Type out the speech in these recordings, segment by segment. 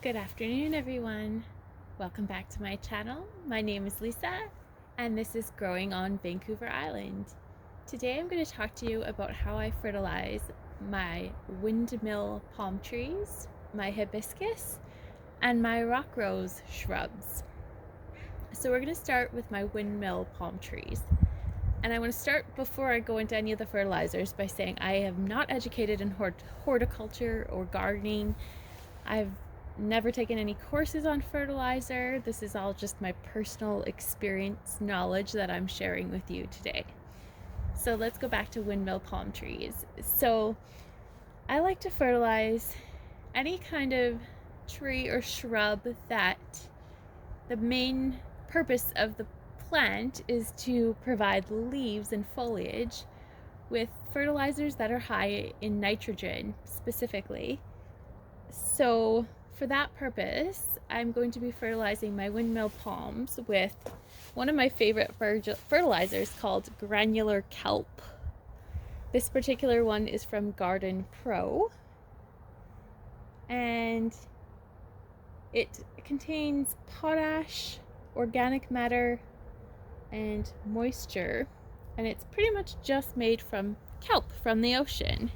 Good afternoon, everyone. Welcome back to my channel. My name is Lisa, and this is Growing on Vancouver Island. Today I'm going to talk to you about how I fertilize my windmill palm trees, my hibiscus, and my rock rose shrubs. So we're going to start with my windmill palm trees. And I want to start before I go into any of the fertilizers by saying I am not educated in horticulture or gardening. I've never taken any courses on fertilizer. This is all just my personal experience knowledge that I'm sharing with you today. So let's go back to windmill palm trees. So I like to fertilize any kind of tree or shrub that the main purpose of the plant is to provide leaves and foliage with fertilizers that are high in nitrogen specifically. So for that purpose, I'm going to be fertilizing my windmill palms with one of my favorite fertilizers called Granular Kelp. This particular one is from Garden Pro, and it contains potash, organic matter, and moisture, and it's pretty much just made from kelp from the ocean.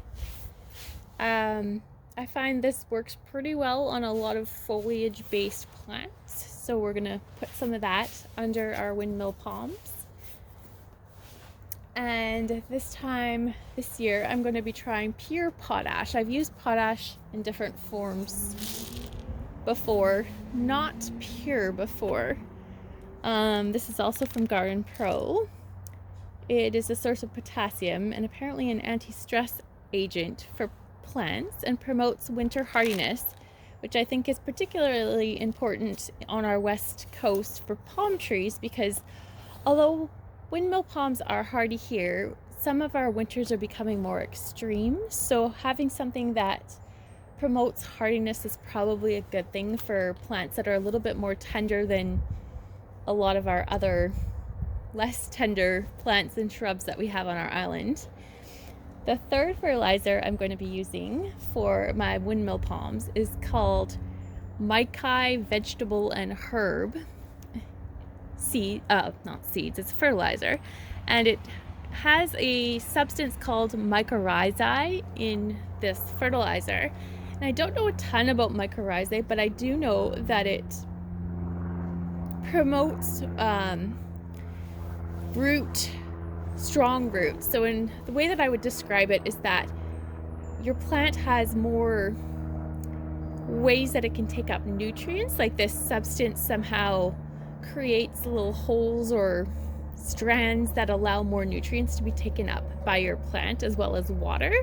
I find this works pretty well on a lot of foliage-based plants, so we're gonna put some of that under our windmill palms. And this year, I'm going to be trying pure potash. I've used potash in different forms before, not pure before. This is also from Garden Pro. It is a source of potassium and apparently an anti-stress agent for plants and promotes winter hardiness, which I think is particularly important on our west coast for palm trees, because although windmill palms are hardy here, some of our winters are becoming more extreme, so having something that promotes hardiness is probably a good thing for plants that are a little bit more tender than a lot of our other less tender plants and shrubs that we have on our island. The third fertilizer I'm going to be using for my windmill palms is called Mycorrhizae vegetable and herb not seeds, it's a fertilizer, and it has a substance called mycorrhizae in this fertilizer. And I don't know a ton about mycorrhizae, but I do know that it promotes strong roots. So in the way that I would describe it is that your plant has more ways that it can take up nutrients, like this substance somehow creates little holes or strands that allow more nutrients to be taken up by your plant as well as water.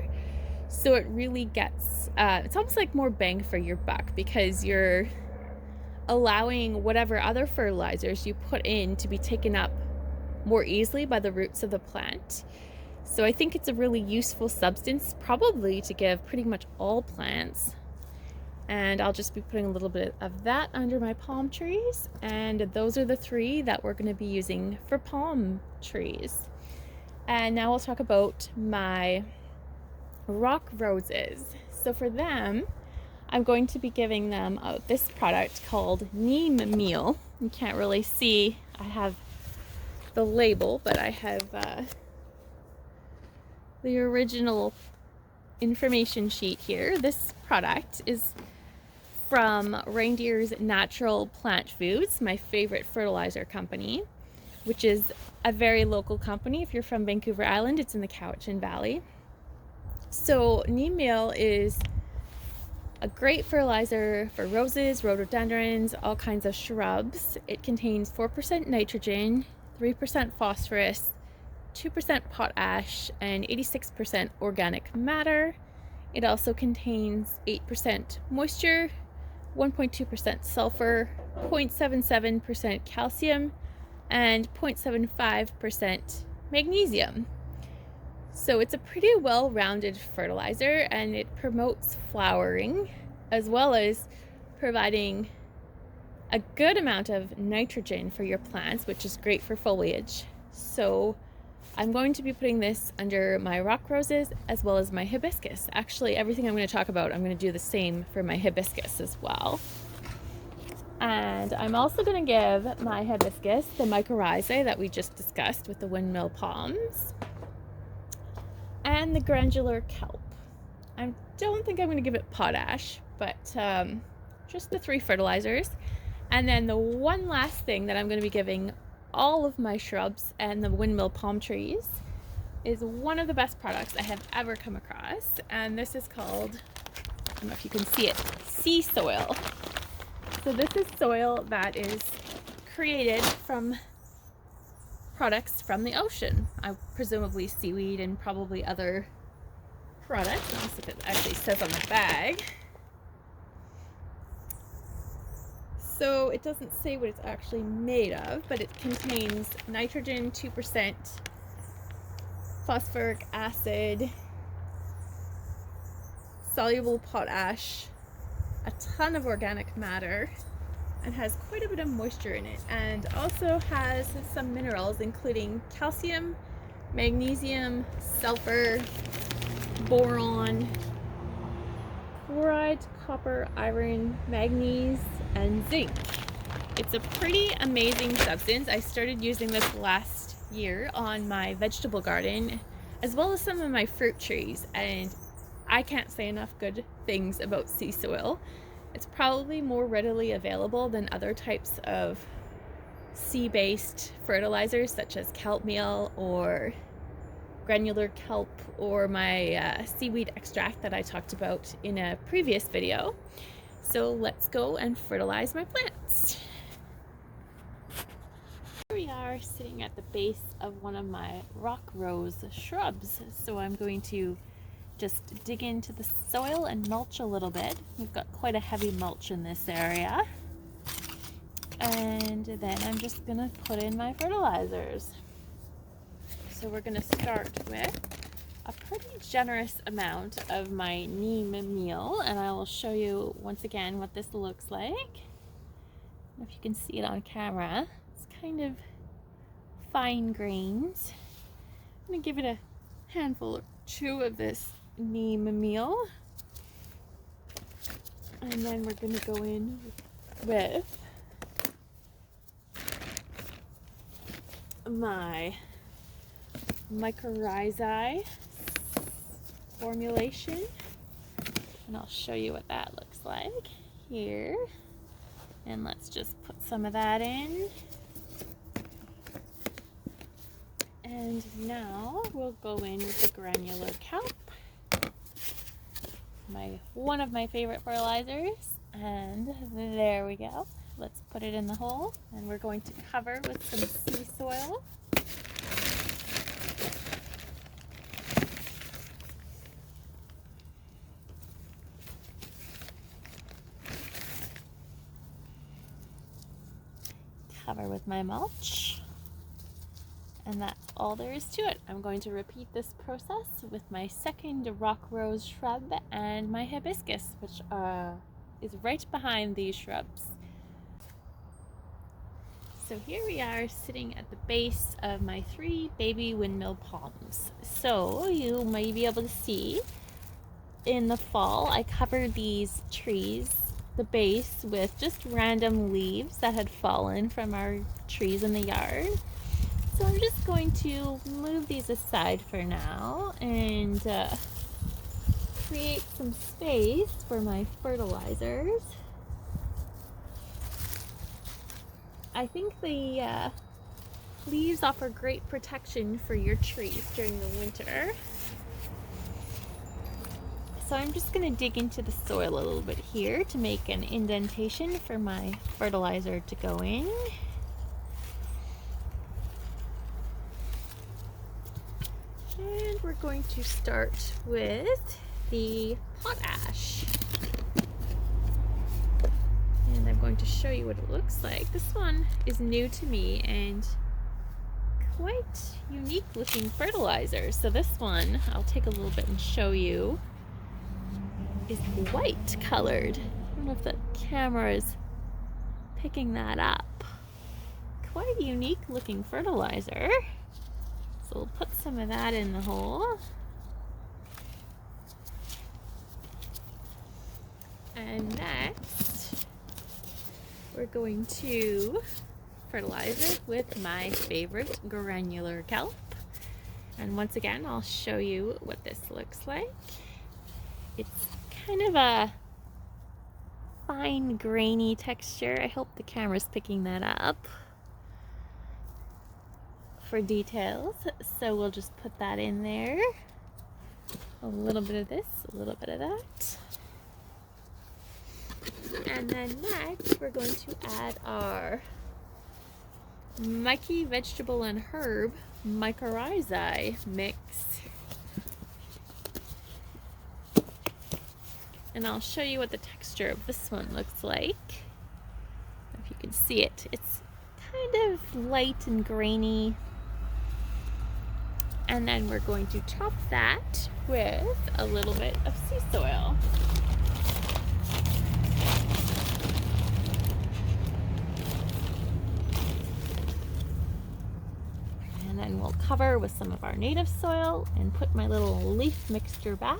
So it really gets, it's almost like more bang for your buck, because you're allowing whatever other fertilizers you put in to be taken up more easily by the roots of the plant. So I think it's a really useful substance, probably to give pretty much all plants. And I'll just be putting a little bit of that under my palm trees. And those are the three that we're going to be using for palm trees. And now we'll talk about my rock roses. So for them, I'm going to be giving them this product called Neem Meal. You can't really see, I have the label, but I have the original information sheet here. This product is from Reindeer's Natural Plant Foods, my favorite fertilizer company, which is a very local company. If you're from Vancouver Island, it's in the Cowichan Valley. So Neem Meal is a great fertilizer for roses, rhododendrons, all kinds of shrubs. It contains 4% nitrogen, 3% phosphorus, 2% potash, and 86% organic matter. It also contains 8% moisture, 1.2% sulfur, 0.77% calcium, and 0.75% magnesium. So it's a pretty well-rounded fertilizer, and it promotes flowering as well as providing a good amount of nitrogen for your plants, which is great for foliage. So I'm going to be putting this under my rock roses as well as my hibiscus. Actually, everything I'm going to talk about, I'm going to do the same for my hibiscus as well. And I'm also going to give my hibiscus the mycorrhizae that we just discussed with the windmill palms, and the granular kelp. I don't think I'm going to give it potash, but just the 3 fertilizers. And then the one last thing that I'm going to be giving all of my shrubs and the windmill palm trees is one of the best products I have ever come across. And this is called, I don't know if you can see it, sea soil. So this is soil that is created from products from the ocean. Presumably seaweed and probably other products. Let's see if it actually says on the bag. So it doesn't say what it's actually made of, but it contains nitrogen 2%, phosphoric acid, soluble potash, a ton of organic matter, and has quite a bit of moisture in it, and also has some minerals including calcium, magnesium, sulfur, boron, chloride, copper, iron, manganese, and zinc. It's a pretty amazing substance. I started using this last year on my vegetable garden as well as some of my fruit trees, and I can't say enough good things about sea soil. It's probably more readily available than other types of sea-based fertilizers such as kelp meal or granular kelp or my seaweed extract that I talked about in a previous video. So let's go and fertilize my plants. Here we are sitting at the base of one of my rock rose shrubs. So I'm going to just dig into the soil and mulch a little bit. We've got quite a heavy mulch in this area. And then I'm just gonna put in my fertilizers. So we're gonna start with a pretty generous amount of my Neem Meal, and I will show you once again what this looks like. I don't know if you can see it on camera. It's kind of fine grains. I'm gonna give it a handful or 2 of this Neem Meal, and then we're gonna go in with my Mycorrhizae formulation, and I'll show you what that looks like here. And let's just put some of that in. And now we'll go in with the granular kelp, one of my favorite fertilizers, and there we go. Let's put it in the hole, and we're going to cover with some sea soil. Cover with my mulch, and that's all there is to it. I'm going to repeat this process with my second rock rose shrub and my hibiscus, which is right behind these shrubs. So here we are sitting at the base of my 3 baby windmill palms. So you may be able to see in the fall I covered these trees, the base, with just random leaves that had fallen from our trees in the yard. So I'm just going to move these aside for now and create some space for my fertilizers. I think the leaves offer great protection for your trees during the winter. So I'm just going to dig into the soil a little bit here to make an indentation for my fertilizer to go in. And we're going to start with the potash. And I'm going to show you what it looks like. This one is new to me and quite unique looking fertilizer. So this one, I'll take a little bit and show you, is white colored. I don't know if the camera is picking that up. Quite a unique looking fertilizer. So we'll put some of that in the hole. And next, we're going to fertilize it with my favorite granular kelp. And once again, I'll show you what this looks like. It's kind of a fine grainy texture. I hope the camera's picking that up for details. So we'll just put that in there. A little bit of this, a little bit of that. And then next we're going to add our Mikey vegetable and herb Mycorrhizae mix. And I'll show you what the texture of this one looks like. If you can see it, it's kind of light and grainy. And then we're going to top that with a little bit of sea soil. And then we'll cover with some of our native soil and put my little leaf mixture back.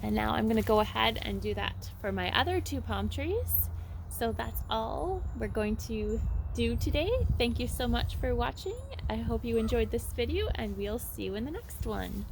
And now I'm going to go ahead and do that for my other 2 palm trees. So that's all we're going to do today. Thank you so much for watching. I hope you enjoyed this video, and we'll see you in the next one.